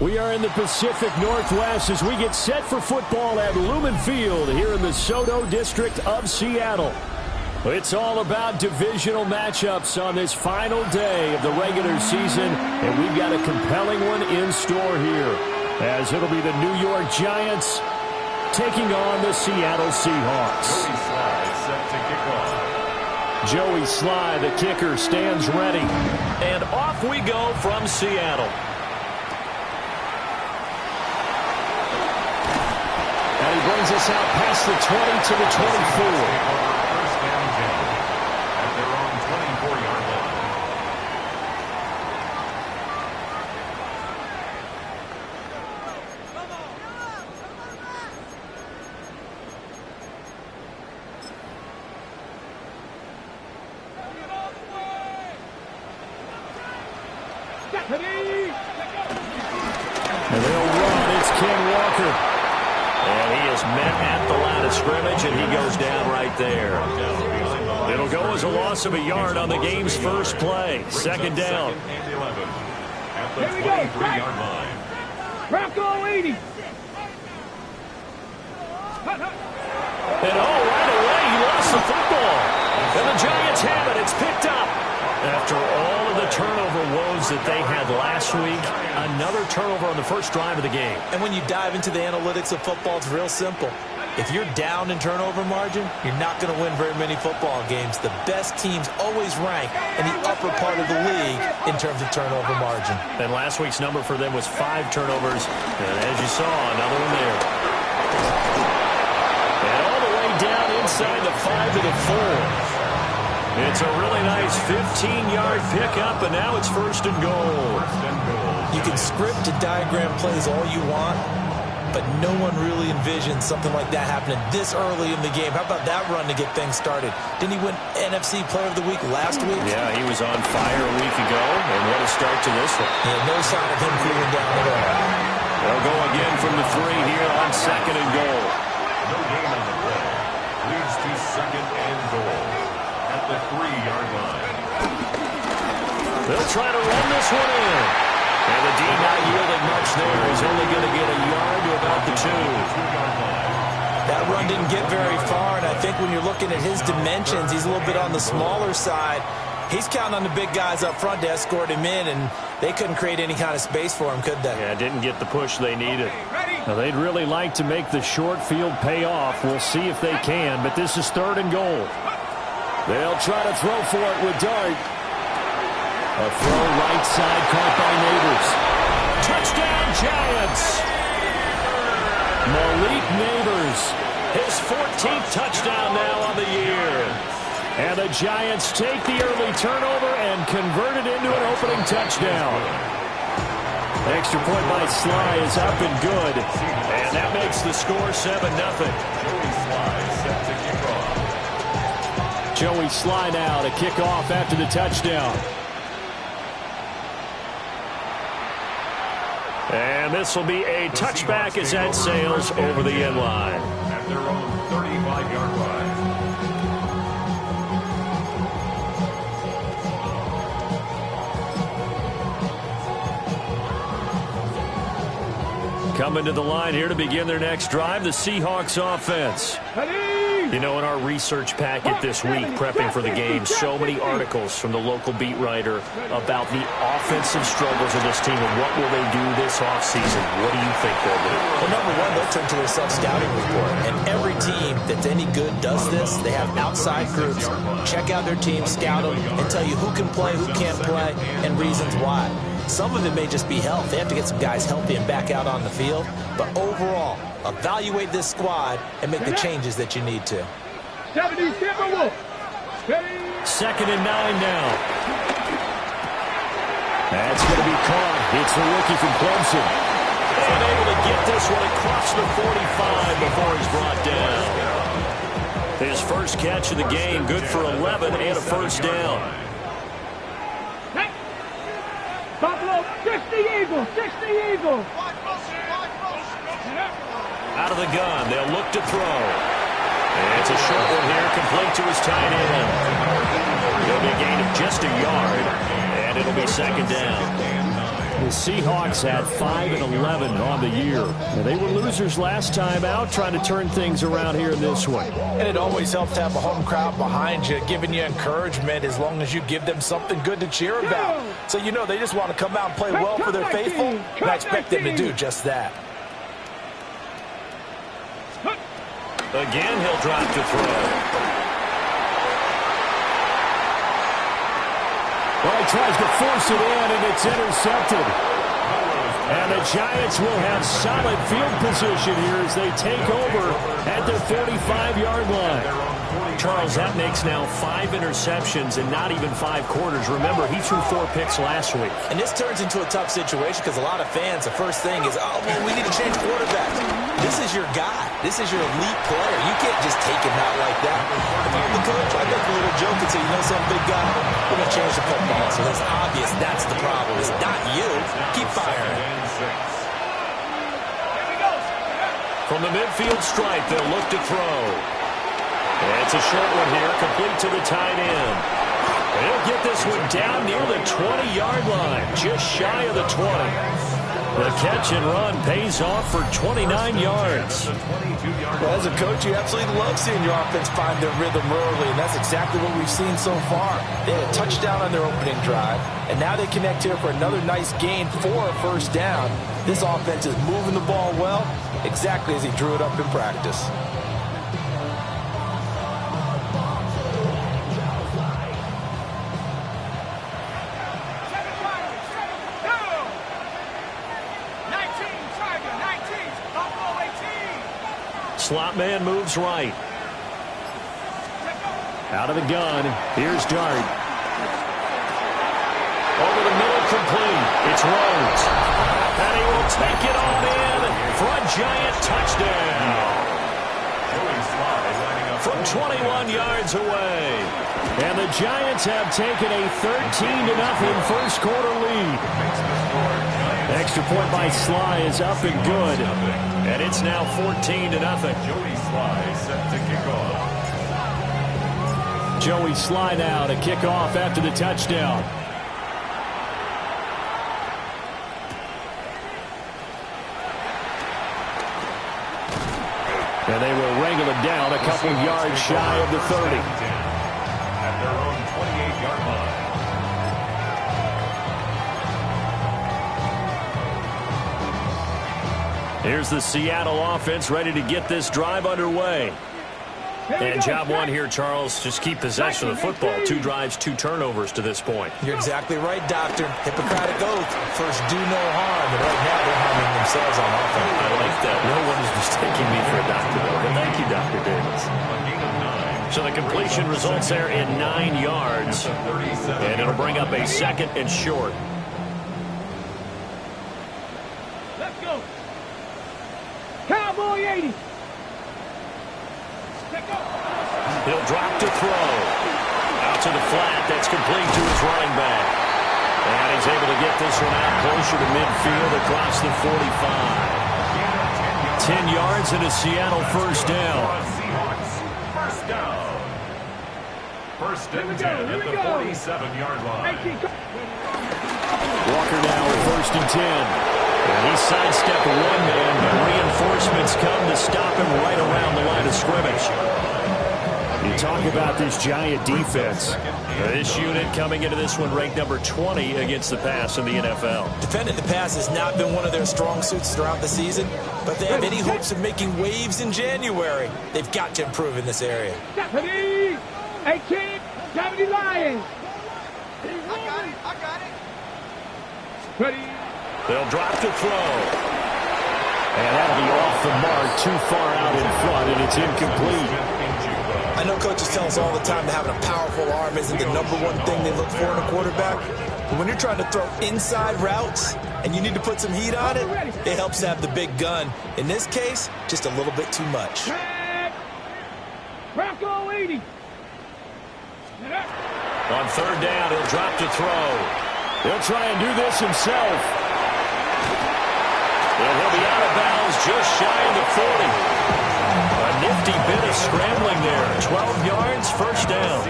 We are in the Pacific Northwest as we get set for football at Lumen Field here in the Soto District of Seattle. It's all about divisional matchups on this final day of the regular season, and we've got a compelling one in store here, as it'll be the New York Giants taking on the Seattle Seahawks. Joey Sly, the kicker, stands ready. And off we go from Seattle. And he brings us out past the 20 to the 24. At their own 24-yard line. And they'll run. It's Ken Walker. And he is met at the line of scrimmage, and he goes down right there. It'll go as a loss of a yard on the game's first play. Second down. At the 23-yard line. Bronco 80. And right away, he lost the football. And the Giants have it. It's picked up. After all of the turnover woes that they had last week, another turnover on the first drive of the game. And when you dive into the analytics of football, it's real simple. If you're down in turnover margin, you're not going to win very many football games. The best teams always rank in the upper part of the league in terms of turnover margin. And last week's number for them was 5 turnovers. And as you saw, another one there. And all the way down inside the 5 to the 4. It's a really nice 15-yard pickup, and now it's first and goal. You can script and diagram plays all you want, but no one really envisions something like that happening this early in the game. How about that run to get things started? Didn't he win NFC Player of the Week last week? Yeah, he was on fire a week ago, and what a start to this one. Yeah, no sign of him cooling down at all. They'll go again from the 3 here on second and goal. No gain on the play. Leads to second and goal. At the 3-yard line. They'll try to run this one in. And the D not yielding much there. He's only going to get a yard to about the 2. That run didn't get very far, and I think when you're looking at his dimensions, he's a little bit on the smaller side. He's counting on the big guys up front to escort him in, and they couldn't create any kind of space for him, could they? Yeah, didn't get the push they needed. Now, they'd really like to make the short field pay off. We'll see if they can, but this is third and goal. They'll try to throw for it with Dart. A throw right side caught by Neighbors. Touchdown, Giants! Malik Neighbors, his 14th touchdown now on the year. And the Giants take the early turnover and convert it into an opening touchdown. Extra point by Sly is up and good. And that makes the score 7-0. Joey Sly now to kick off after the touchdown. And this will be a touchback as that sails over the end line. At their own 35-yard line. Coming to the line here to begin their next drive, the Seahawks offense. You know, in our research packet this week, prepping for the game, so many articles from the local beat writer about the offensive struggles of this team and what will they do this offseason. What do you think they'll do? Well, number one, they'll turn to their self-scouting report. And every team that's any good does this. They have outside groups. Check out their team, scout them, and tell you who can play, who can't play, and reasons why. Some of it may just be health. They have to get some guys healthy and back out on the field. But overall, evaluate this squad and make the changes that you need to. 2nd and 9 now. That's going to be caught. It's the rookie from Clemson. And able to get this one across the 45 before he's brought down. His first catch of the game, good for 11 and a first down. Buffalo, 60 Eagles, 60 Eagles. Out of the gun, they'll look to throw. And it's a short one here, complete to his tight end. It'll be a gain of just a yard, and it'll be second down. The Seahawks at 5-11 on the year. Now, they were losers last time out, trying to turn things around here in this one. And it always helps to have a home crowd behind you, giving you encouragement as long as you give them something good to cheer about. So you know they just want to come out and play well for their faithful, and I expect them to do just that. Again, he'll drop to throw. Well, he tries to force it in, and it's intercepted. And the Giants will have solid field position here as they take over at their 45-yard line. Charles, that makes now 5 interceptions in not even 5 quarters. Remember, he threw 4 picks last week. And this turns into a tough situation because a lot of fans, the first thing is, oh, well, we need to change quarterbacks. This is your guy. This is your elite player. You can't just take him out like that. If I'm the coach, I'd make a little joke and say, you know some big guy, we're going to change the football. So it's obvious that's the problem. It's not you. Keep firing. From the midfield stripe, they'll look to throw. It's a short one here, complete to the tight end. He'll get this one down near the 20-yard line, just shy of the 20. The catch and run pays off for 29 yards. Well, as a coach, you absolutely love seeing your offense find their rhythm early, and that's exactly what we've seen so far. They had a touchdown on their opening drive, and now they connect here for another nice gain for a first down. This offense is moving the ball well, exactly as he drew it up in practice. Slot man moves right. Out of the gun. Here's Dart. Over the middle, complete. It's Rhodes. And he will take it on in for a Giant touchdown. From 21 yards away. And the Giants have taken a 13-0 first quarter lead. Extra point by Sly is up and good. And it's now 14-0. Joey Sly set to kick off. Joey Sly now to kick off after the touchdown. And they will wrangle it down a couple yards shy of the 30. At their own 28-yard line. Here's the Seattle offense ready to get this drive underway. And job one here, Charles. Just keep possession of the football. 2 drives, 2 turnovers to this point. You're exactly right, Doctor. Hippocratic oath. First, do no harm. And right now, they're harming themselves on offense. I like that. No one is mistaking me for a doctor, though. But thank you, Dr. Davis. So the completion results there in 9 yards. And it'll bring up a 2nd and short. Let's go. Cowboy 80. He'll drop to throw. Out to the flat. That's complete to his running back. And he's able to get this one out closer to midfield across the 45. 10 yards and a Seattle first down. First down. First and 10 at the 47-yard line. Walker now with first and 10. And he sidestepped one man, but reinforcements come to stop him right around the line of scrimmage. You talk about this Giant defense. This unit coming into this one ranked number 20 against the pass in the NFL. Defending the pass has not been one of their strong suits throughout the season, but they have any hopes of making waves in January. They've got to improve in this area. Deputy 18, Deputy Lions. I got it. Ready. They'll drop to throw. And that'll be off the mark, too far out in front, and it's incomplete. I know coaches tell us all the time that having a powerful arm isn't the #1 thing they look for in a quarterback. But when you're trying to throw inside routes and you need to put some heat on it, it helps to have the big gun. In this case, just a little bit too much. Bronco 80. On 3rd down, he'll drop to throw. He'll try and do this himself. And he'll be out of bounds just shy of the 40. A nifty bit of scrambling there. 12 yards, first down.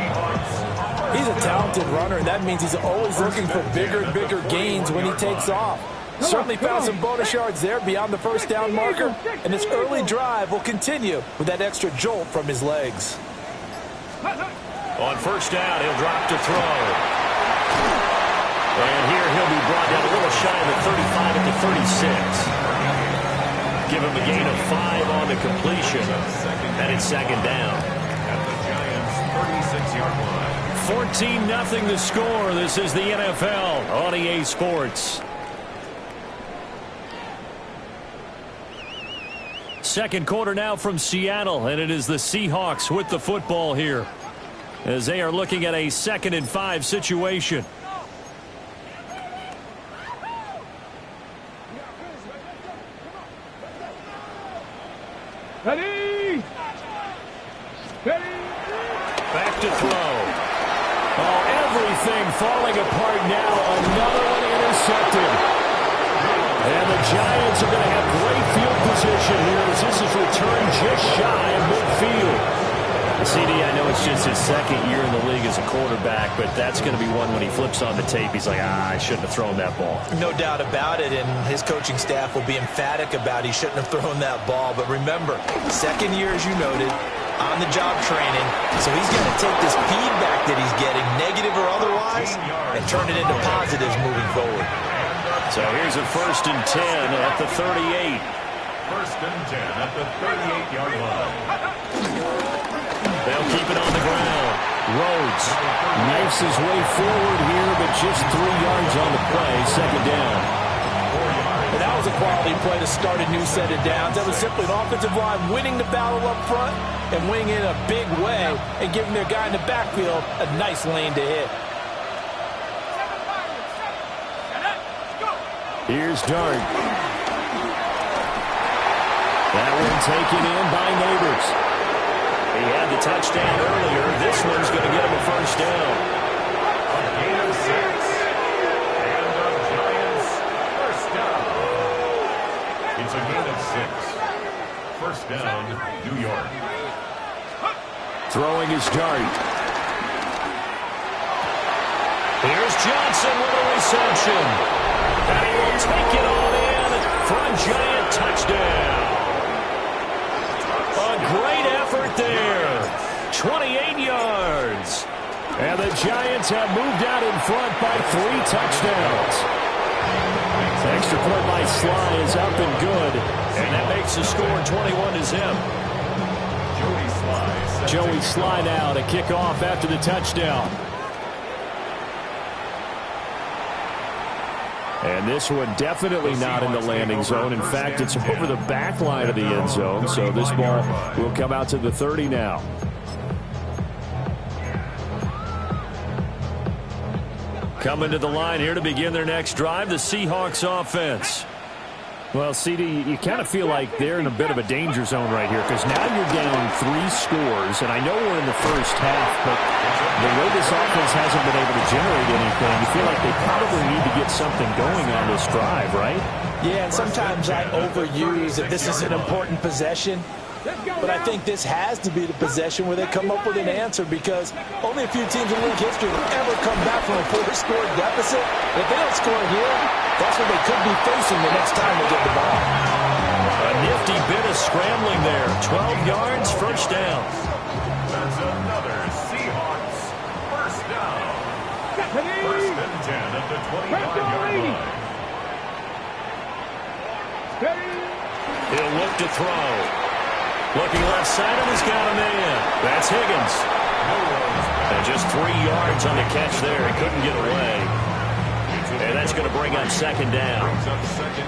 He's a talented runner, and that means he's always looking for bigger and bigger gains when he takes off. Certainly found some bonus yards there beyond the first down marker, and this early drive will continue with that extra jolt from his legs. On first down, he'll drop to throw. And here he'll be brought down a little shy of the 35 at the 36. Give him a gain of 5 on the completion. And it's second down. At the Giants' 36-yard line. 14-0 the score. This is the NFL on EA Sports. Second quarter now from Seattle, and it is the Seahawks with the football here as they are looking at a 2nd and 5 situation. Ready! Ready! Back to throw. Oh, everything falling apart now. Another one intercepted. And the Giants are going to have great field position here as this is returned just shy of midfield. CD, I know it's just his second year in the league as a quarterback, but that's going to be one when he flips on the tape. He's like, I shouldn't have thrown that ball. No doubt about it, and his coaching staff will be emphatic about he shouldn't have thrown that ball. But remember, second year, as you noted, on-the-job training, so he's going to take this feedback that he's getting, negative or otherwise, and turn it into positives moving forward. So here's a 1st and 10 at the 38. 1st and 10 at the 38-yard line. They'll keep it on the ground. Rhodes knifes his way forward here, but just 3 yards on the play. Second down. And that was a quality play to start a new set of downs. That was simply an offensive line winning the battle up front and winning it in a big way and giving their guy in the backfield a nice lane to hit. Here's Dart. That one taken in by Neighbors. He had the touchdown earlier. This one's going to get him a 1st down. A gain of 6. And the Giants' 1st down. It's a gain of 6. 1st down, New York. Throwing his Dart. Here's Johnson with a reception. And he will take it all in for a Giant touchdown. A great effort there. 28 yards. And the Giants have moved out in front by 3 touchdowns. The extra point by Sly is up and good. And that makes the score 21-0. Joey Sly now to kick off after the touchdown. And this one definitely not in the landing zone. In fact, it's over the back line of the end zone. So this ball will come out to the 30 now. Coming to the line here to begin their next drive, the Seahawks offense. Well, CD, you kind of feel like they're in a bit of a danger zone right here because now you're down 3 scores, and I know we're in the first half, but the way this offense hasn't been able to generate anything, you feel like they probably need to get something going on this drive, right? Yeah, and sometimes I overuse that this is an important possession, but I think this has to be the possession where they come up with an answer because only a few teams in league history have ever come back from a 4-score deficit. If they don't score here, that's what they could be facing the next time they get the ball. A nifty bit of scrambling there. 12 yards, 1st down. That's another Seahawks 1st down. 1st and 10 at the 29-yard line. He'll look to throw. Looking left side, and he's got a man. That's Higgins. And just 3 yards on the catch there. He couldn't get away. And that's going to bring up 2nd down.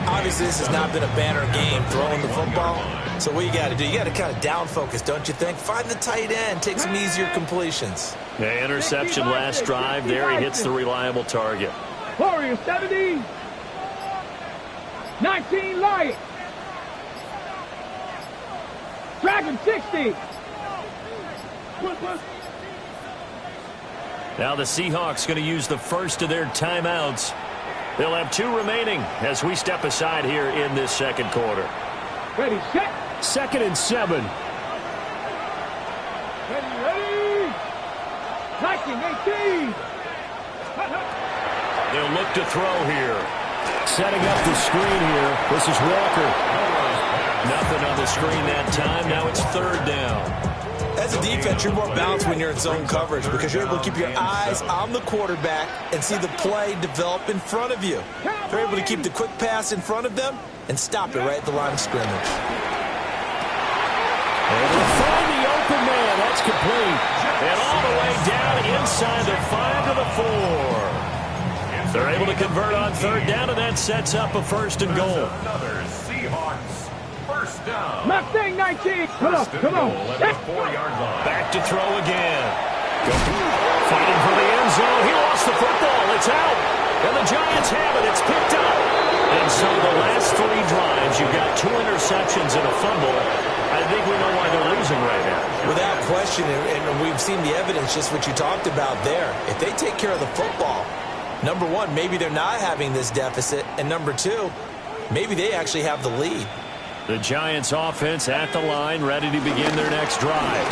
Obviously, this has not been a banner game throwing the football. So what you got to do, you got to kind of down focus, don't you think? Find the tight end, take some easier completions. The interception last drive there. He hits the reliable target. Warriors 70. 19 Lions. Dragon 60. Now the Seahawks going to use the first of their timeouts. They'll have 2 remaining as we step aside here in this second quarter. Ready, set. 2nd and 7. Ready, ready. Liking 18. They'll look to throw here. Setting up the screen here. This is Walker. Nothing on the screen that time. Now it's third down. As a defense, you're more balanced when you're in zone coverage because you're able to keep your eyes on the quarterback and see the play develop in front of you. You're able to keep the quick pass in front of them and stop it right at the line of scrimmage. Able to find the open man. That's complete. And all the way down inside the 5 to the 4. They're able to convert on third down, and that sets up a first and goal. Another Seahawks first down. Mustang 19. Come on, come on. At the 4-yard line. Back to throw again. Fighting for the end zone. He lost the football. It's out. And the Giants have it. It's picked up. And so the last 3 drives, you've got 2 interceptions and a fumble. I think we know why they're losing right now. Without question, and we've seen the evidence, just what you talked about there. If they take care of the football, number one, maybe they're not having this deficit. And number 2, maybe they actually have the lead. The Giants offense at the line, ready to begin their next drive.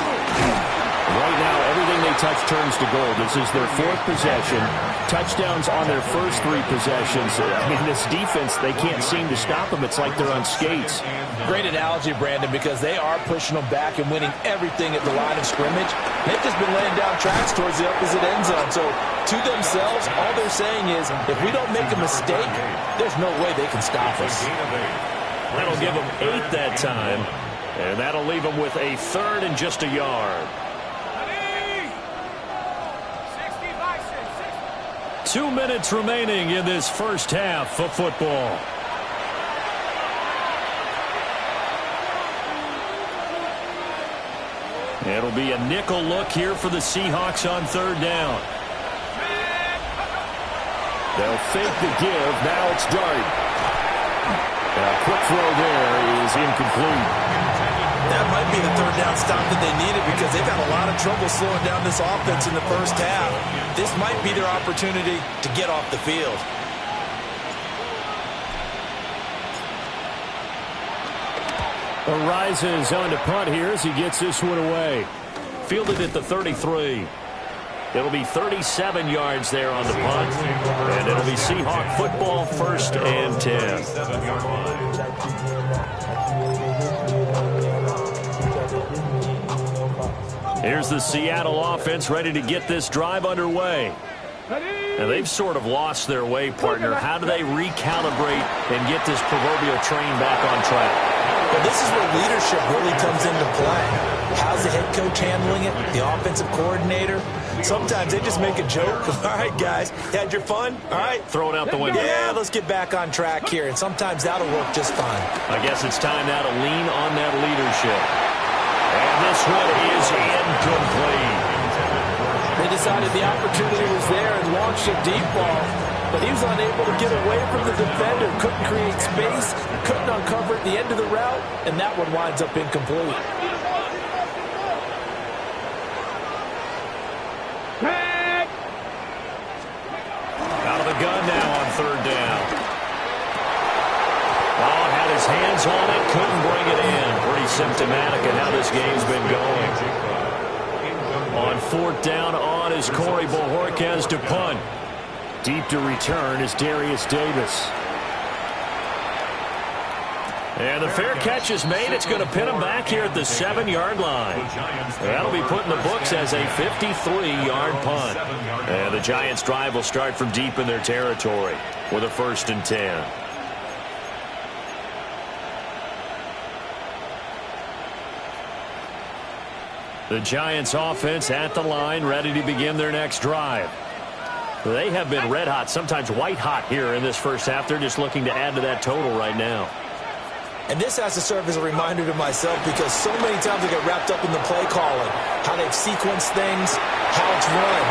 Right now, everything they touch turns to gold. This is their 4th possession. Touchdowns on their first 3 possessions. I mean, this defense, they can't seem to stop them. It's like they're on skates. Great analogy, Brandon, because they are pushing them back and winning everything at the line of scrimmage. They've just been laying down tracks towards the opposite end zone. So, to themselves, all they're saying is, if we don't make a mistake, there's no way they can stop us. That'll give them 8 that time. And that'll leave them with a 3rd and just a yard. 2 minutes remaining in this first half of football. It'll be a nickel look here for the Seahawks on third down. They'll fake the give. Now it's Dart. A quick throw there is incomplete. That might be the third down stop that they needed because they've had a lot of trouble slowing down this offense in the first half. This might be their opportunity to get off the field. Arises on to punt here as he gets this one away. Fielded at the 33. It'll be 37 yards there on the punt. And it'll be Seahawk football, 1st and 10. Here's the Seattle offense ready to get this drive underway. And they've sort of lost their way, partner. How do they recalibrate and get this proverbial train back on track? Well, this is where leadership really comes into play. How's the head coach handling it? The offensive coordinator? Sometimes they just make a joke. All right, guys, you had your fun? All right. Throw it out the window. Yeah, let's get back on track here. And sometimes that'll work just fine. I guess it's time now to lean on that leadership. And this one is incomplete. They decided the opportunity was there and launched a deep ball, but he was unable to get away from the defender, couldn't create space, couldn't uncover at the end of the route, and that one winds up incomplete. Out of the gun now on third down. Oh, had his hands on it, couldn't bring it in. Pretty symptomatic of how this game's been going. On 4th down on is Corey Bojorquez to punt. Deep to return is Darius Davis. And the fair catch is made. It's going to pin him back here at the 7-yard line. That'll be put in the books as a 53-yard punt. And the Giants' drive will start from deep in their territory with a 1st and 10. The Giants offense at the line, ready to begin their next drive. They have been red hot, sometimes white hot here in this first half. They're just looking to add to that total right now. And this has to serve as a reminder to myself because so many times I get wrapped up in the play calling, how they've sequenced things, how it's run.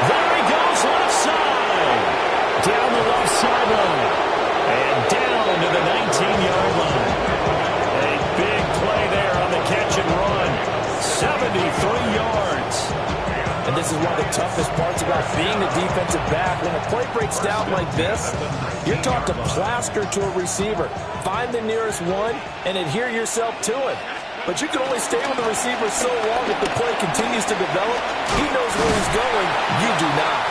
There he goes, left side. Down the left sideline. And down to the 19-yard line. A big play there on the catch and run. 73 yards. And this is one of the toughest parts about being the defensive back. When a play breaks down like this, you're taught to plaster to a receiver. Find the nearest one and adhere yourself to it. but you can only stay with the receiver so long if the play continues to develop. He knows where he's going. You do not.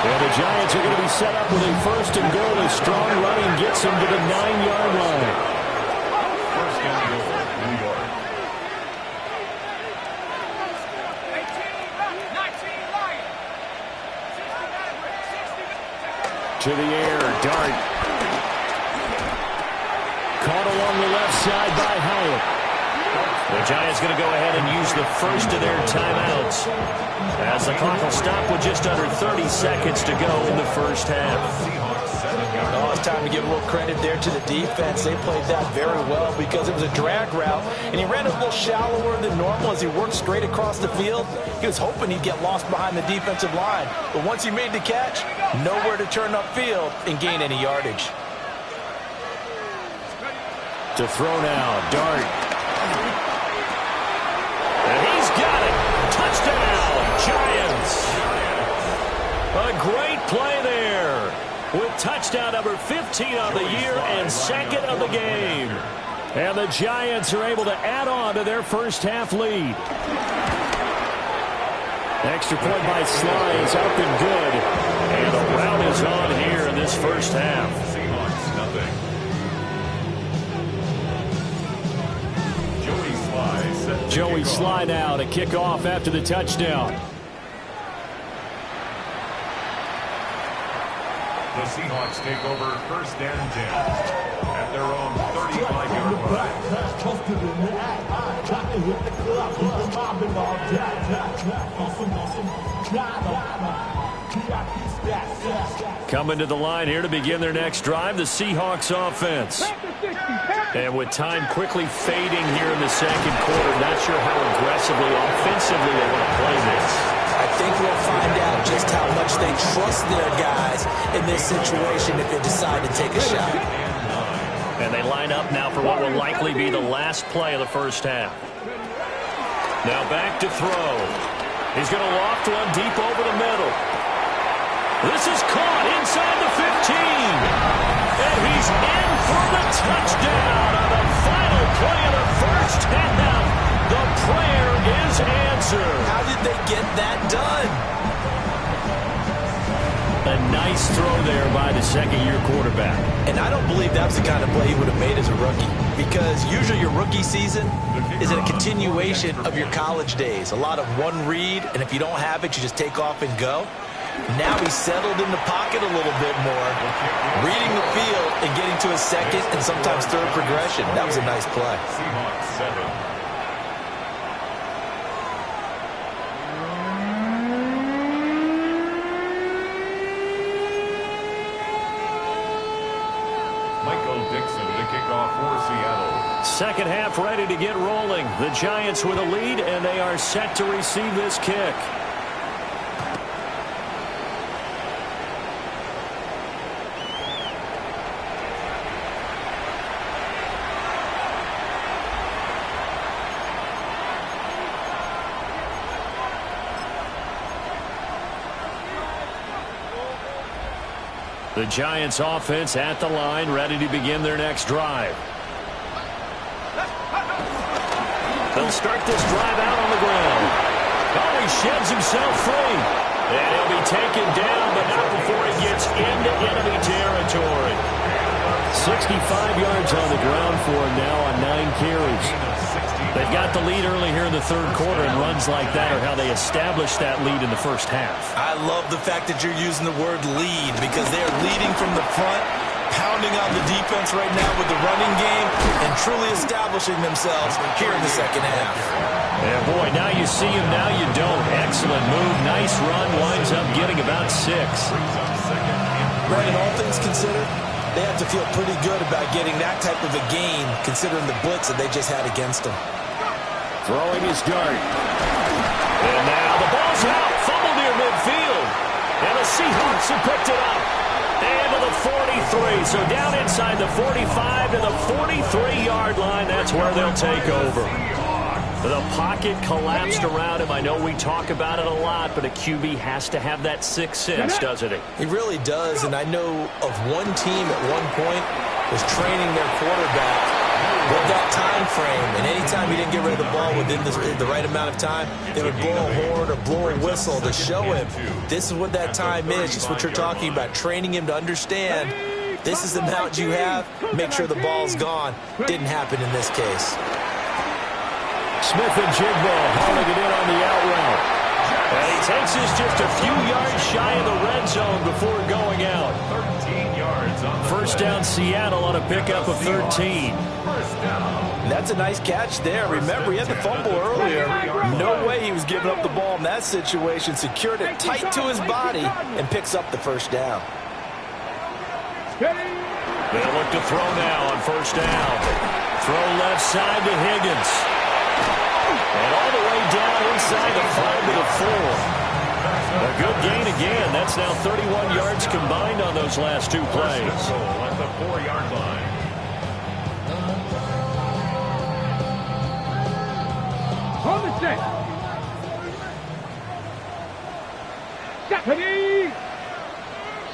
And the Giants are going to be set up with a first and goal as strong running gets him to the 9-yard line. First and goal, New York. To the air, Dart. Caught along the left side by Hyatt. The Giants going to go ahead and use the first of their timeouts as the clock will stop with just under 30 seconds to go in the first half. Oh, it's time to give a little credit there to the defense. They played that very well because it was a drag route, and he ran a little shallower than normal as he worked straight across the field. He was hoping he'd get lost behind the defensive line, but once he made the catch, nowhere to turn upfield and gain any yardage. To throw now, Dart. And he's got it. Touchdown, Giants. A great play there with touchdown number 15 on the year and second of the game. And the Giants are able to add on to their first half lead. Extra point by Sly is up and good. And the rout is on here in this first half. Seahawks, nothing. Joey Sly now to kick off after the touchdown. The Seahawks take over first and 10 at their own 35-yard line. Coming to the line here to begin their next drive, the Seahawks offense. And with time quickly fading here in the second quarter, not sure how aggressively, offensively they want to play this. I think we'll find out just how much they trust their guys in this situation if they decide to take a shot. And they line up now for what will likely be the last play of the first half. Now back to throw. He's going to loft one deep over the middle. This is caught inside the 15. And he's in for the touchdown on the final play of the first half. The prayer is answered. How did they get that done? A nice throw there by the second-year quarterback. And I don't believe that's the kind of play he would have made as a rookie, because usually your rookie season is a continuation of your college days. A lot of one read, and if you don't have it, you just take off and go. Now he's settled in the pocket a little bit more, reading the field and getting to his second and sometimes third progression. That was a nice play. Seahawks 7. Second half ready to get rolling. The Giants with a lead, and they are set to receive this kick. The Giants offense at the line, ready to begin their next drive. They'll start this drive out on the ground. Oh, he sheds himself free. And he'll be taken down, but not before he gets into enemy territory. 65 yards on the ground for him now on 9 carries. They've got the lead early here in the third quarter, and runs like that are how they established that lead in the first half. I love the fact that you're using the word lead, because they're leading from the front, pounding on the defense right now with the running game, and truly establishing themselves here in the second half. Yeah, boy, now you see him, now you don't. Excellent move, nice run, winds up getting about 6. Brandon, all things considered, they have to feel pretty good about getting that type of a gain, considering the blitz that they just had against them. Throwing his dart. And now the ball's out, fumble near midfield. And the Seahawks have picked it up. And to the 43, so down inside the 45 to the 43-yard line. That's where they'll take over. The pocket collapsed around him. I know we talk about it a lot, but a QB has to have that sixth sense, doesn't he? He really does, and I know of one team at one point was training their quarterback with that time frame, and anytime he didn't get rid of the ball within the right amount of time, they would blow a horn or blow a whistle to show him this is what that time is. It's what you're talking about, training him to understand this is the amount you have. Make sure the ball's gone. Didn't happen in this case. Smith and Jigbo hauling it in on the out route. And he takes this just a few yards shy of the red zone before going out. 13 yards on the First down Seattle on a pickup of 13. First down. That's a nice catch there. Remember, he had the fumble earlier. No way he was giving up the ball in that situation. Secured it tight to his body and picks up the first down. They'll look to throw now on first down. Throw left side to Higgins. And all the way down inside the 5 to the 4. A good gain again. That's now 31 yards combined on those last two plays. At the 4-yard line. On the set. Stephanie.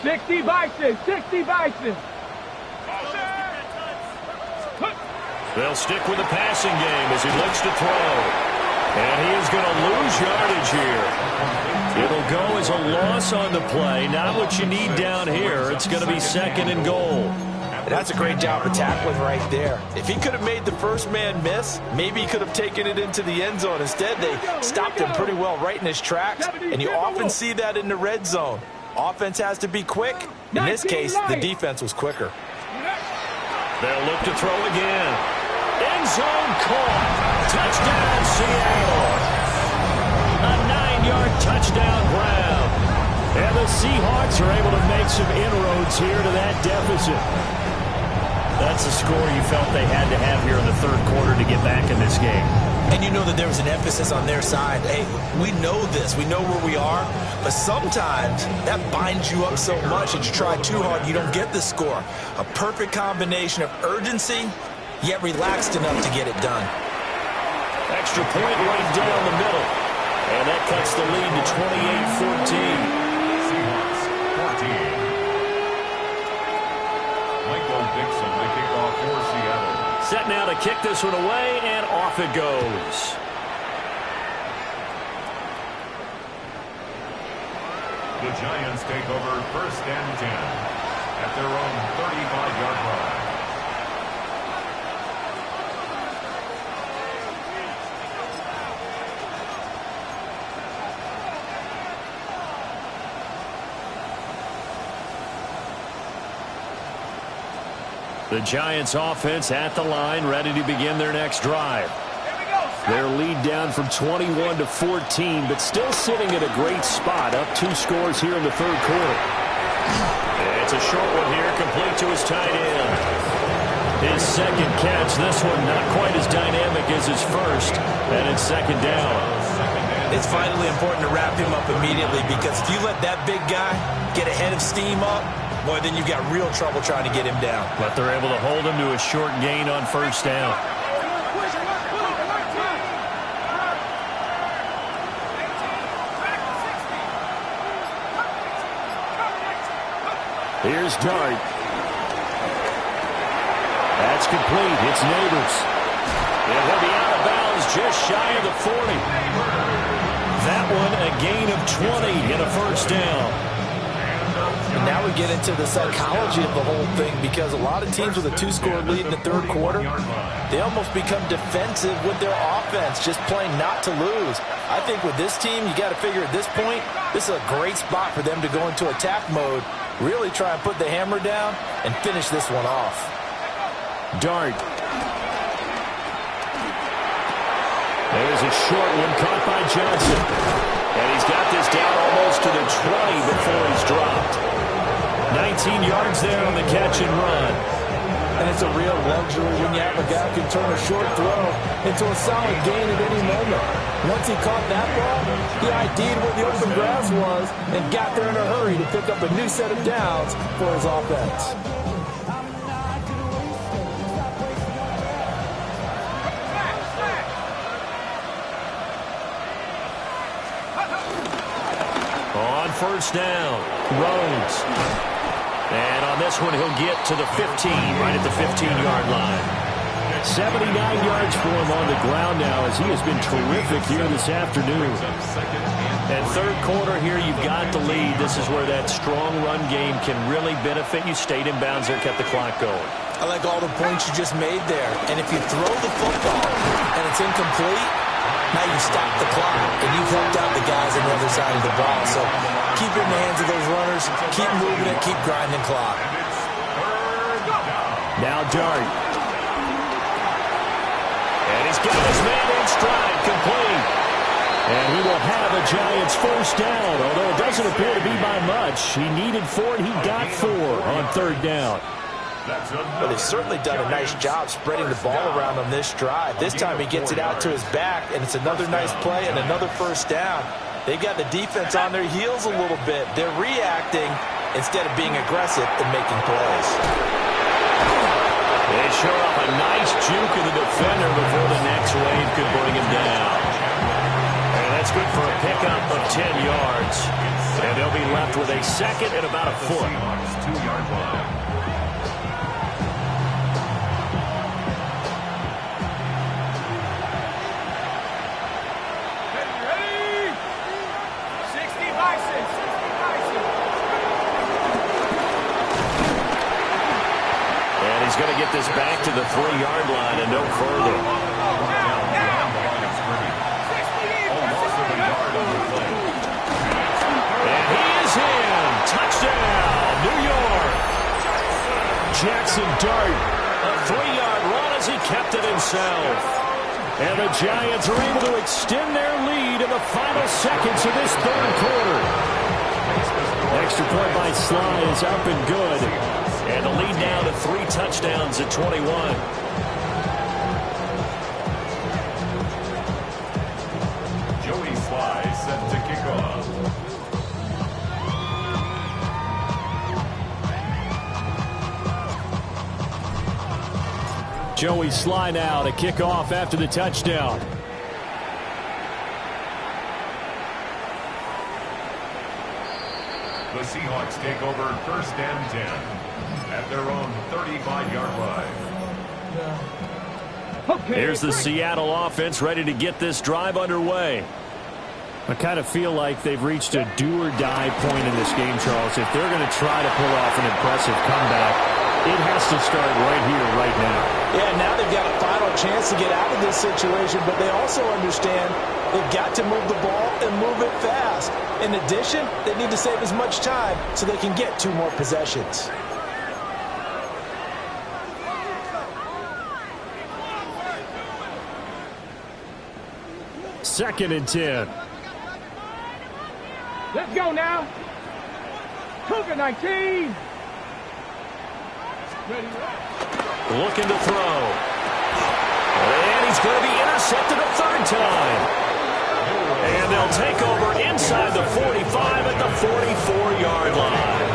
60 Bison. 60 Bison. They'll stick with the passing game as he looks to throw. And he is going to lose yardage here. It'll go as a loss on the play. Not what you need down here. It's going to be 2nd and goal. That's a great job of tackling right there. If he could have made the first man miss, maybe he could have taken it into the end zone. Instead, they stopped him pretty well right in his tracks. And you often see that in the red zone. Offense has to be quick. In this case, the defense was quicker. They'll look to throw again. End zone caught. Touchdown, Seattle. A 9-yard touchdown Brown. And the Seahawks are able to make some inroads here to that deficit. That's the score you felt they had to have here in the third quarter to get back in this game. And you know that there was an emphasis on their side. Hey, we know this. We know where we are. But sometimes that binds you up so much that you try too hard, you don't get the score. A perfect combination of urgency, yet relaxed enough to get it done. Extra point right down the middle. And that cuts the lead to 28-14. Seahawks 14. Michael Dixon, the kickoff for Seattle. Set now to kick this one away, and off it goes. The Giants take over 1st and 10 at their own 35-yard line. The Giants offense at the line, ready to begin their next drive. Their lead down from 21 to 14, but still sitting at a great spot, up 2 scores here in the third quarter. It's a short one here, complete to his tight end. His second catch, this one not quite as dynamic as his first, and it's 2nd down. It's vitally important to wrap him up immediately, because if you let that big guy get a head of steam up, boy, then you've got real trouble trying to get him down. But they're able to hold him to a short gain on first down. Here's Dart. That's complete. It's Neighbors. And he'll be out of bounds just shy of the 40. That one a gain of 20 and a first down. And now we get into the psychology of the whole thing, because a lot of teams with a 2-score lead in the third quarter, they almost become defensive with their offense, just playing not to lose. I think with this team, you got to figure at this point, this is a great spot for them to go into attack mode, really try and put the hammer down and finish this one off. Dart. There's a short one caught by Johnson. And he's got this down almost to the 20 before he's dropped. 19 yards there on the catch and run. And it's a real luxury when you have a guy who can turn a short throw into a solid gain at any moment. Once he caught that ball, he ID'd where the open grass was and got there in a hurry to pick up a new set of downs for his offense. On first down, Rhodes. And on this one, he'll get to the 15, right at the 15-yard line. 79 yards for him on the ground now as he has been terrific here this afternoon. And third quarter here, you've got the lead. This is where that strong run game can really benefit you. Stayed in bounds there, kept the clock going. I like all the points you just made there. And if you throw the football and it's incomplete, now you stop the clock, and you've helped out the guys on the other side of the ball. So keep it in the hands of those runners, keep moving it, keep grinding clock. Now Dart. And he's got his man in stride, complete. And he will have a Giants first down, although it doesn't appear to be by much. He needed 4, and he got 4 on third down. Well, they've certainly done a nice job spreading the ball around on this drive. This time he gets it out to his back, and it's another nice play and another first down. They've got the defense on their heels a little bit. They're reacting instead of being aggressive and making plays. They show up a nice juke of the defender before the next wave could bring him down. And that's good for a pickup of 10 yards. And they'll be left with a second and about a foot. 2-yard line. He's going to get this back to the 3-yard line and no further. And he is in. Touchdown, New York. Jackson Dart, a 3-yard run as he kept it himself. And the Giants are able to extend their lead in the final seconds of this third quarter. Extra point by Sly is up and good. And the lead now to 3 touchdowns at 21. Joey Sly set to kick off. Joey Sly now to kick off after the touchdown. The Seahawks take over first and 10 at their own 35-yard line. Okay, here's the Seattle offense ready to get this drive underway. I kind of feel like they've reached a do-or-die point in this game, Charles. If they're going to try to pull off an impressive comeback, it has to start right here, right now. Yeah, now they've got a final chance to get out of this situation, but they also understand they've got to move the ball and move it fast. In addition, they need to save as much time so they can get 2 more possessions. Second and 10. Let's go now. Cougar 19. Looking to throw. And he's going to be intercepted a third time. And they'll take over inside the 45 at the 44-yard line.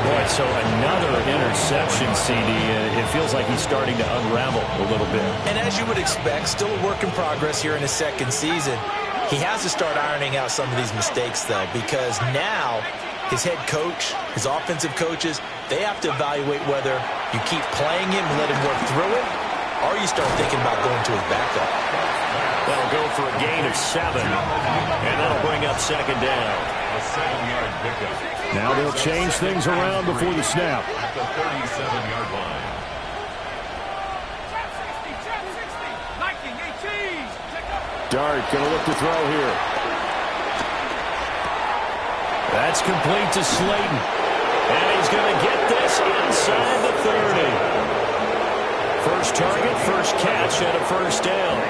Boy, so another interception, CD. It feels like he's starting to unravel a little bit. And as you would expect, still a work in progress here in his second season. He has to start ironing out some of these mistakes, though, because now his head coach, his offensive coaches, they have to evaluate whether you keep playing him and let him work through it, or you start thinking about going to his backup. That'll go for a gain of 7, and that'll bring up second down. A 7-yard pickup. Now they'll change things around before the snap. At the 37-yard line. Dart going to look to throw here. That's complete to Slayton. And he's going to get this inside the 30. First target, first catch, and a first down.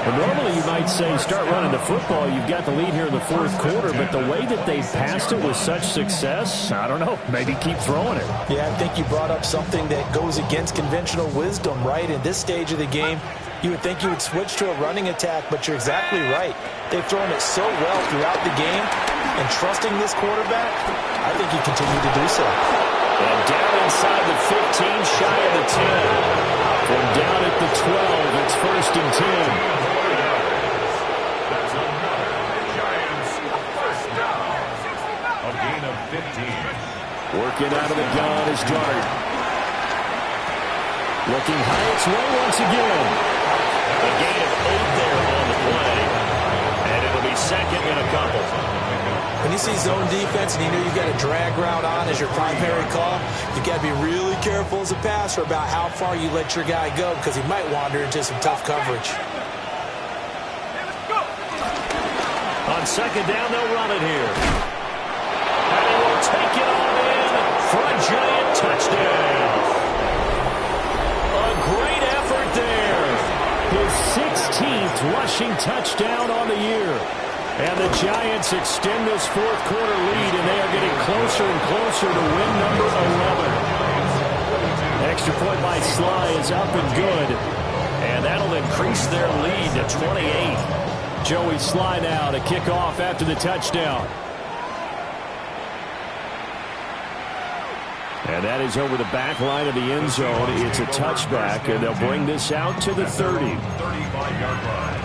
Well, normally you might say start running the football. You've got the lead here in the fourth quarter, but the way that they passed it with such success, I don't know, maybe keep throwing it. Yeah, I think you brought up something that goes against conventional wisdom, right? In this stage of the game, you would think you would switch to a running attack, but you're exactly right. They've thrown it so well throughout the game, and trusting this quarterback, I think he continued to do so. And down inside the 15, shy of the 10. From down at the 12, it's first and 10. That's another Giants first down. A gain of 15. Working out of the gun is Dart. Looking high its way once again. A gain of 8 there on the play. And it'll be second and a couple. When you see zone defense and you know you've got a drag route on as your primary call, you've got to be really careful as a passer about how far you let your guy go because he might wander into some tough coverage. On second down, they'll run it here. And he will take it on in for a giant touchdown. A great effort there. His 16th rushing touchdown on the year. And the Giants extend this fourth quarter lead, and they are getting closer and closer to win number 11. Extra point by Sly is up and good. And that'll increase their lead to 28. Joey Sly now to kick off after the touchdown. And that is over the back line of the end zone. It's a touchback, and they'll bring this out to the 30. 35-yard line.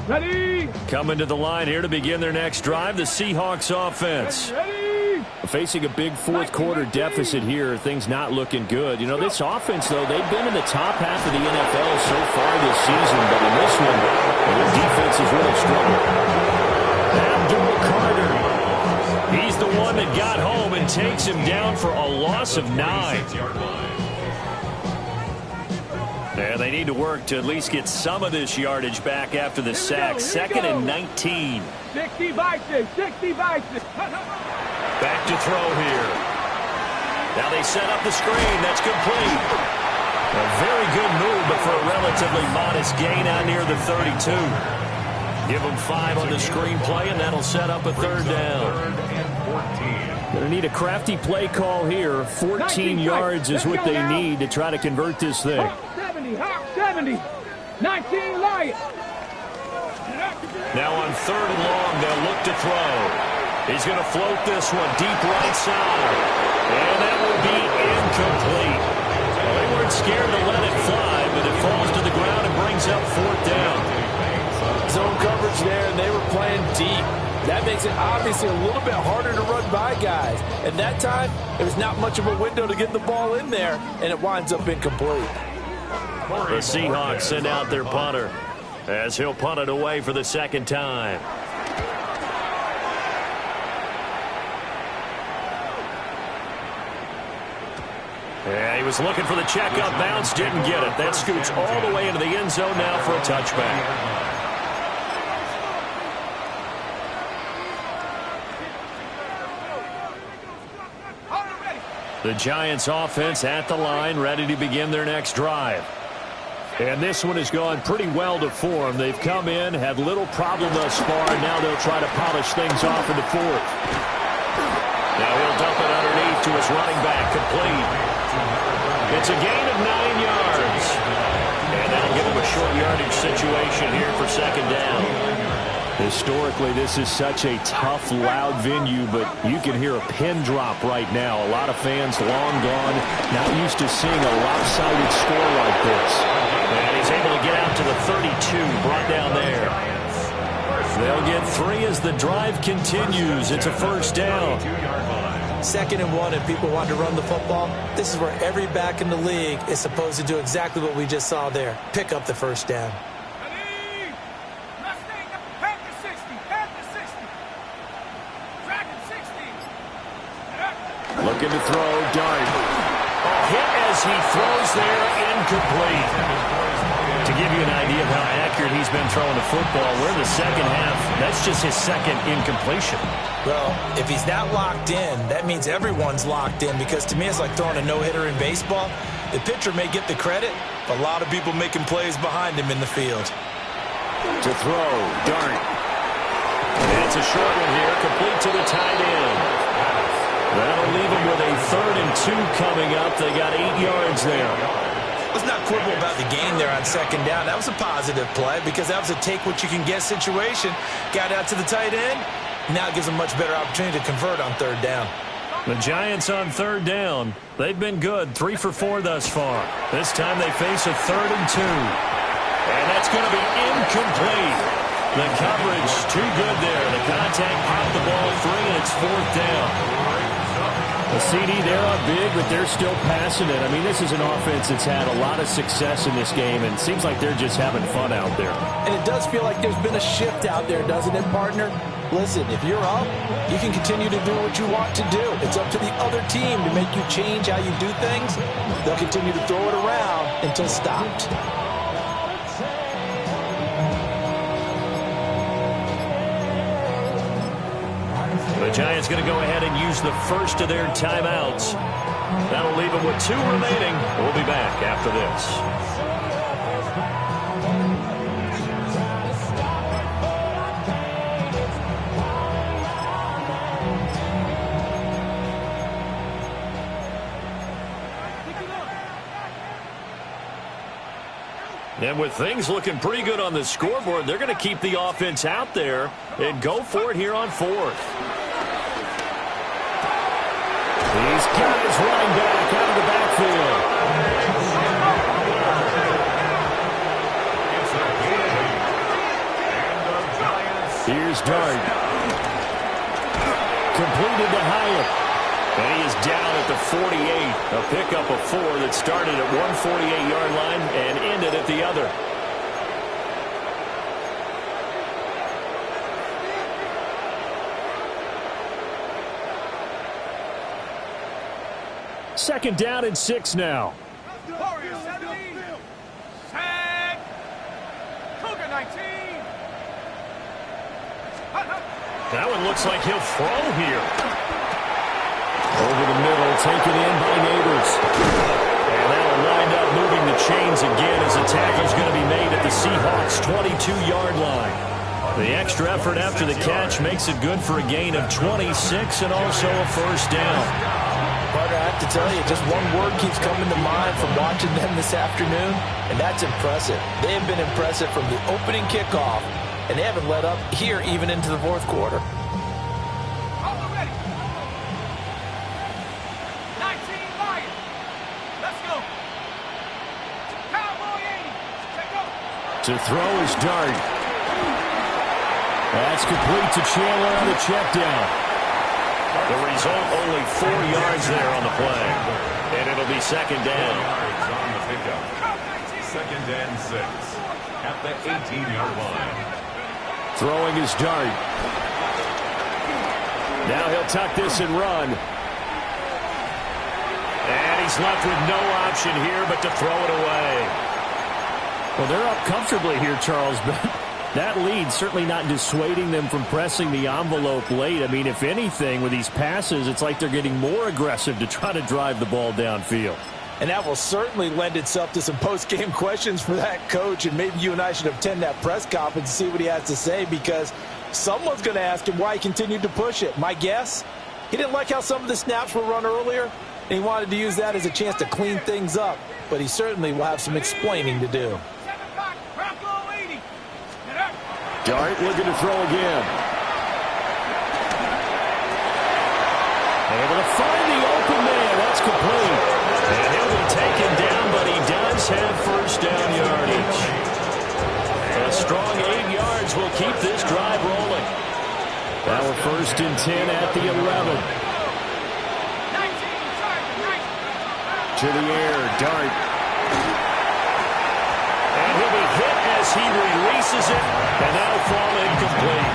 Ready? Coming to the line here to begin their next drive, the Seahawks offense. Ready? Facing a big fourth quarter deficit here, things not looking good. You know, this offense, though, they've been in the top half of the NFL so far this season, but in this one, their defense has really struggled. Abdul Carter, he's the one that got home and takes him down for a loss of 9. And they need to work to at least get some of this yardage back after the sack. Second and 19. 60 vices, 60 vices. Back to throw here. Now they set up the screen. That's complete. A very good move, but for a relatively modest gain out near the 32. Give them 5 on the screen play, and that'll set up a third down. Third and 14. Going to need a crafty play call here. 14 yards is what they need to try to convert this thing. 70, 19 Lions. Now on third and long, they'll look to throw. He's going to float this one deep right side. And that will be incomplete. Well, they weren't scared to let it fly, but it falls to the ground and brings up fourth down. Zone coverage there, and they were playing deep. That makes it obviously a little bit harder to run by guys. At that time, there was not much of a window to get the ball in there, and it winds up incomplete. The Seahawks send out their punter as he'll punt it away for the second time. Yeah, he was looking for the checkup bounce, didn't get it. That scoots all the way into the end zone now for a touchback. The Giants offense at the line, ready to begin their next drive. And this one has gone pretty well to form. They've come in, had little problem thus far, and now they'll try to polish things off in the fourth. Now he'll dump it underneath to his running back, complete. It's a gain of 9 yards. And that'll give him a short yardage situation here for second down. Historically, this is such a tough, loud venue, but you can hear a pin drop right now. A lot of fans long gone, not used to seeing a lopsided score like this. And he's able to get out to the 32, brought down there. They'll get 3 as the drive continues. It's a first down. Second and 1, and people want to run the football. This is where every back in the league is supposed to do exactly what we just saw there. Pick up the first down. Looking to throw, Dart. Hit as he throws there, incomplete. To give you an idea of how accurate he's been throwing the football, we're in the second half. That's just his second incompletion. Well, if he's that locked in, that means everyone's locked in, because to me it's like throwing a no-hitter in baseball. The pitcher may get the credit, but a lot of people making plays behind him in the field. To throw, Dart. It's a short one here, complete to the tight end. That'll leave them with a 3rd and 2 coming up. They got 8 yards there. Let's not quibble about the game there on second down. That was a positive play because that was a take-what-you-can-get situation. Got out to the tight end. Now it gives them a much better opportunity to convert on third down. The Giants on third down. They've been good, 3 for 4 thus far. This time they face a 3rd and 2. And that's going to be incomplete. The coverage too good there. The contact popped the ball free, and it's fourth down. The CD, they're up big, but they're still passing it. I mean, this is an offense that's had a lot of success in this game, and it seems like they're just having fun out there. And it does feel like there's been a shift out there, doesn't it, partner? Listen, if you're up, you can continue to do what you want to do. It's up to the other team to make you change how you do things. They'll continue to throw it around until stopped. The Giants going to go ahead and use the first of their timeouts. That'll leave them with 2 remaining. We'll be back after this. And with things looking pretty good on the scoreboard, they're going to keep the offense out there and go for it here on 4th. These guys running back out of the backfield. Here's Dart. Completed to Hyatt. And he is down at the 48. A pickup of 4 that started at 148-yard line and ended at the other. Second down and 6 now. Warriors 70. Sack. Cougar 19. That one looks like he'll throw here. Over the middle, taken in by Neighbors. And that'll wind up moving the chains again as the tackle's going to be made at the Seahawks' 22-yard line. The extra effort after the catch makes it good for a gain of 26 and also a first down. Partner, I have to tell you, just one word keeps coming to mind from watching them this afternoon, and that's impressive. They have been impressive from the opening kickoff, and they haven't let up here even into the fourth quarter. To throw is Dart. That's complete to Chandler on the check down. The result, only 4 yards there on the play. And it'll be second down. On the pickup. Second and 6 at the 18-yard line. Throwing is Dart. Now he'll tuck this and run. And he's left with no option here but to throw it away. Well, they're up comfortably here, Charles, but that lead certainly not dissuading them from pressing the envelope late. I mean, if anything, with these passes, it's like they're getting more aggressive to try to drive the ball downfield. And that will certainly lend itself to some post-game questions for that coach, and maybe you and I should attend that press conference and see what he has to say, because someone's going to ask him why he continued to push it. My guess, he didn't like how some of the snaps were run earlier, and he wanted to use that as a chance to clean things up, but he certainly will have some explaining to do. Dart looking to throw again. Able to find the open man. That's complete. And he'll be taken down, but he does have first down yardage. A strong 8 yards will keep this drive rolling. Now we're first and 10 at the 11. To the air, Dart. And he'll be hit as he releases it, and that'll fall incomplete.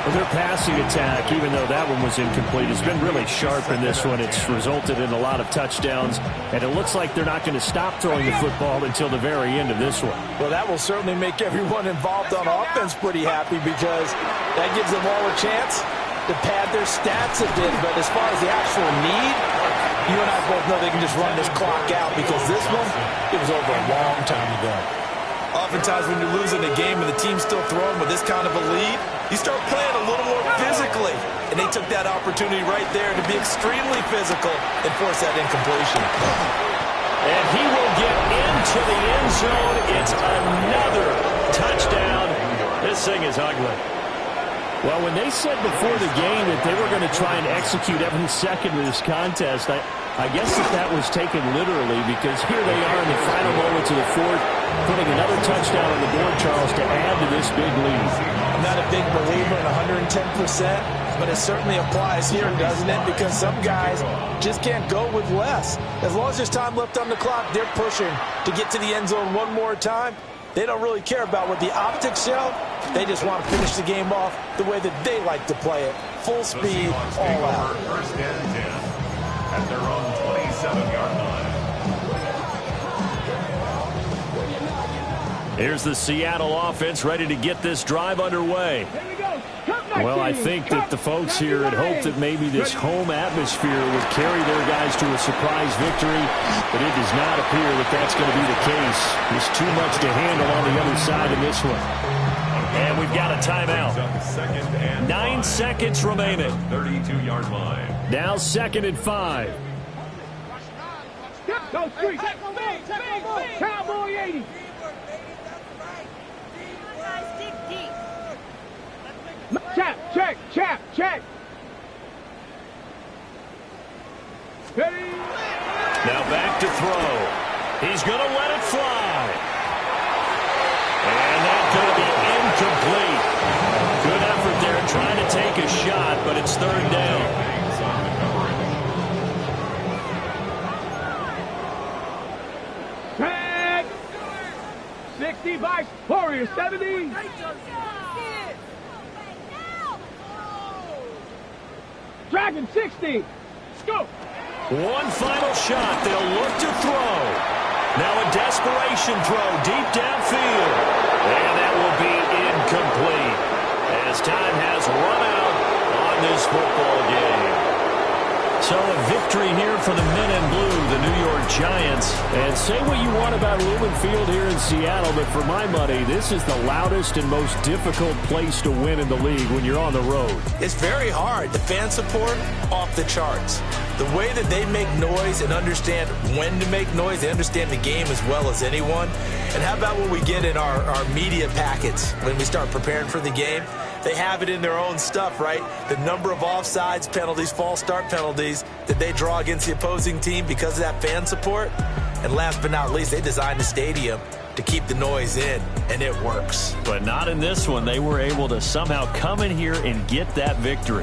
Well, their passing attack, even though that one was incomplete, has been really sharp in this one. It's resulted in a lot of touchdowns, and it looks like they're not going to stop throwing the football until the very end of this one. Well, that will certainly make everyone involved on offense pretty happy, because that gives them all a chance to pad their stats a bit. But as far as the actual need, you and I both know they can just run this clock out, because this one, it was over a long time ago. Oftentimes when you're losing a game and the team's still throwing with this kind of a lead, you start playing a little more physically. And they took that opportunity right there to be extremely physical and force that incompletion. And he will get into the end zone. It's another touchdown. This thing is ugly. Well, when they said before the game that they were going to try and execute every second of this contest, I guess that was taken literally, because here they are in the final moments of the fourth. putting another touchdown on the board, Charles, to add to this big lead. I'm not a big believer in 110%, but it certainly applies here, doesn't it? Because some guys just can't go with less. As long as there's time left on the clock, they're pushing to get to the end zone one more time. They don't really care about what the optics show. They just want to finish the game off the way that they like to play it. Full speed, all out. First and 10 at their own 27-yard line. Here's the Seattle offense ready to get this drive underway. Well, I think that the folks here had hoped that maybe this home atmosphere would carry their guys to a surprise victory, but it does not appear that that's going to be the case. There's too much to handle on the other side in this one. And we've got a timeout. 9 seconds remaining. 32-yard line. Now 2nd and 5. Go street. Cowboy 80. Check. Ready. Now back to throw. He's going to let it fly. And that's going to be incomplete. Good effort there trying to take a shot, but it's 3rd down. Tag. 60 Vice Warriors 70. Dragon 60. Scoop. One final shot. They'll look to throw. Now a desperation throw deep downfield. And that will be incomplete as time has run out on this football game. So a victory here for the men in blue, the New York Giants. And say what you want about Lumen Field here in Seattle, but for my money, this is the loudest and most difficult place to win in the league when you're on the road. It's very hard. The fan support, off the charts. The way that they make noise and understand when to make noise, they understand the game as well as anyone. And how about what we get in our media packets when we start preparing for the game? They have it in their own stuff, right? The number of offsides penalties, false start penalties that they draw against the opposing team because of that fan support. And last but not least, they designed the stadium to keep the noise in, and it works. But not in this one. They were able to somehow come in here and get that victory.